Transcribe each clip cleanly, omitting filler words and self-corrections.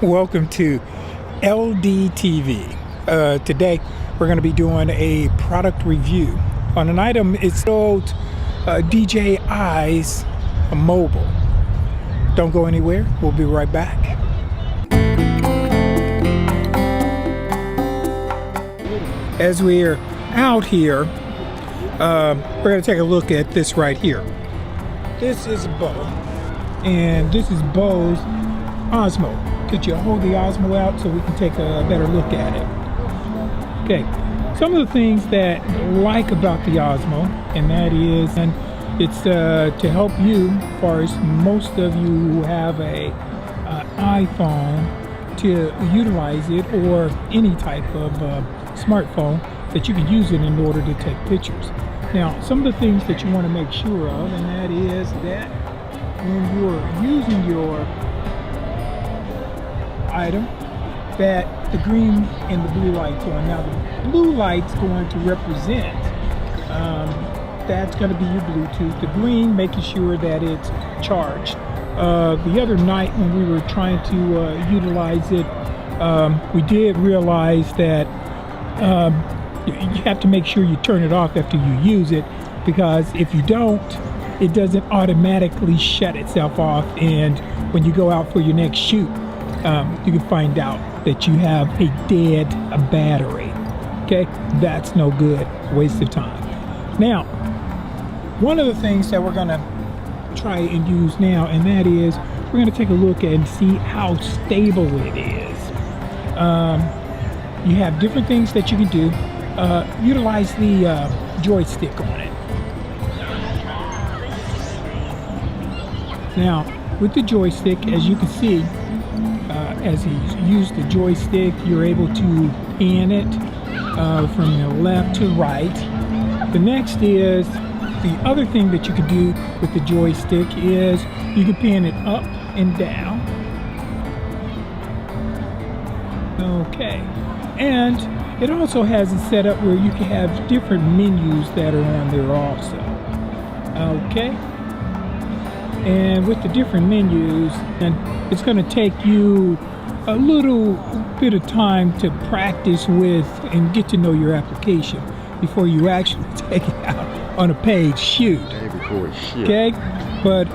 Welcome to LDTV. Today we're going to be doing a product review on an item. It's called DJI's Mobile. Don't go anywhere. We'll be right back. As we're out here, we're going to take a look at this right here. This is Beau, and this is Beau's Osmo. Could you hold the Osmo out so we can take a better look at it? Okay, some of the things that I like about the Osmo, and that is, and it's to help you, as far as most of you who have a iPhone, to utilize it, or any type of smartphone, that you can use it in order to take pictures. Now, some of the things that you want to make sure of, and that is that when you're using your item, that the green and the blue light's on. Now, the blue light's going to represent, that's going to be your Bluetooth. The green, making sure that it's charged. The other night when we were trying to utilize it, we did realize that you have to make sure you turn it off after you use it, because if you don't, it doesn't automatically shut itself off, and when you go out for your next shoot, you can find out that you have a dead battery. Okay, that's no good, waste of time. Now, one of the things that we're gonna try and use now, and that is we're gonna take a look and see how stable it is. You have different things that you can do. Utilize the joystick on it. Now, with the joystick, as you can see, as you use the joystick, you're able to pan it from the left to right. The next is, the other thing that you can do with the joystick is you can pan it up and down. Okay, and it also has a setup where you can have different menus that are on there also. Okay, and with the different menus, and it's going to take you a little bit of time to practice with and get to know your application before you actually take it out on a paid shoot. Okay, but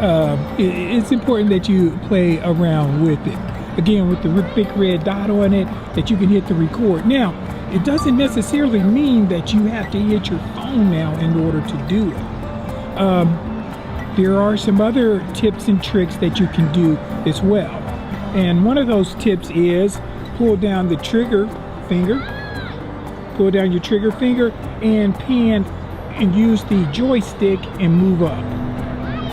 it's important that you play around with it. Again, with the big red dot on it, that you can hit the record. Now, it doesn't necessarily mean that you have to hit your phone now in order to do it. There are some other tips and tricks that you can do as well. And one of those tips is pull down the trigger finger, pull down your trigger finger, and pan and use the joystick and move up.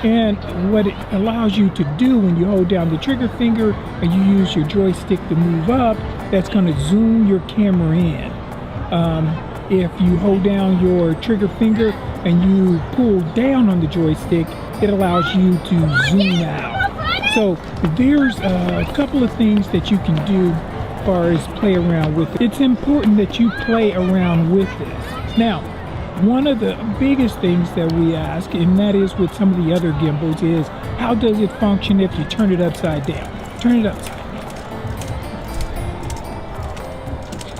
And what it allows you to do when you hold down the trigger finger and you use your joystick to move up, that's going to zoom your camera in. If you hold down your trigger finger and you pull down on the joystick, it allows you to zoom out. So there's a couple of things that you can do as far as play around with it. It's important that you play around with this. Now, one of the biggest things that we ask, and that is with some of the other gimbals, is how does it function if you turn it upside down? Turn it upside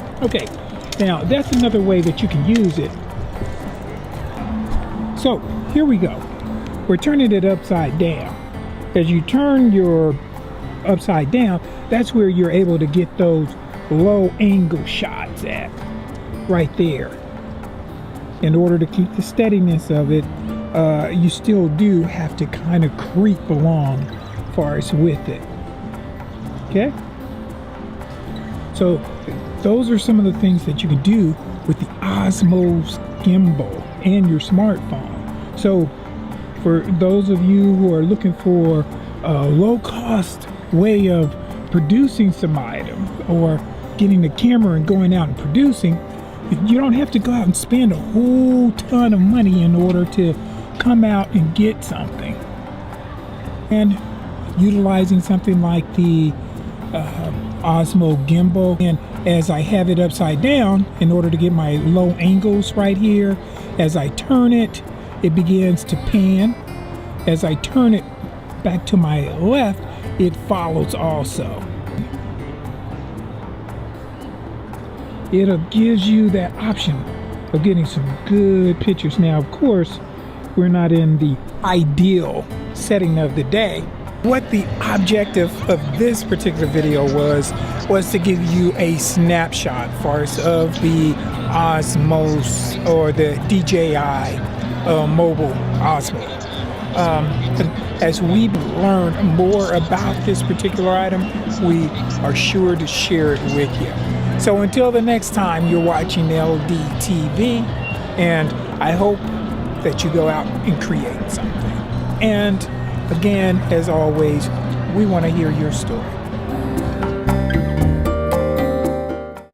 down. Okay, now that's another way that you can use it. So here we go. We're turning it upside down. As you turn your upside down, that's where you're able to get those low angle shots at, right there. In order to keep the steadiness of it, you still do have to kind of creep along as far as with it. Okay? So those are some of the things that you can do with the Osmo's gimbal and your smartphone. So for those of you who are looking for a low-cost way of producing some item, or getting the camera and going out and producing, you don't have to go out and spend a whole ton of money in order to come out and get something. And utilizing something like the Osmo gimbal, and as I have it upside down, in order to get my low angles right here, as I turn it, it begins to pan. As I turn it back to my left, it follows also. it gives you that option of getting some good pictures. Now, of course, we're not in the ideal setting of the day. What the objective of this particular video was to give you a snapshot first of the Osmos, or the DJI mobile Osmo. As we learn more about this particular item, we are sure to share it with you. So until the next time, you're watching LDTV, and I hope that you go out and create something. And again, as always, we want to hear your story.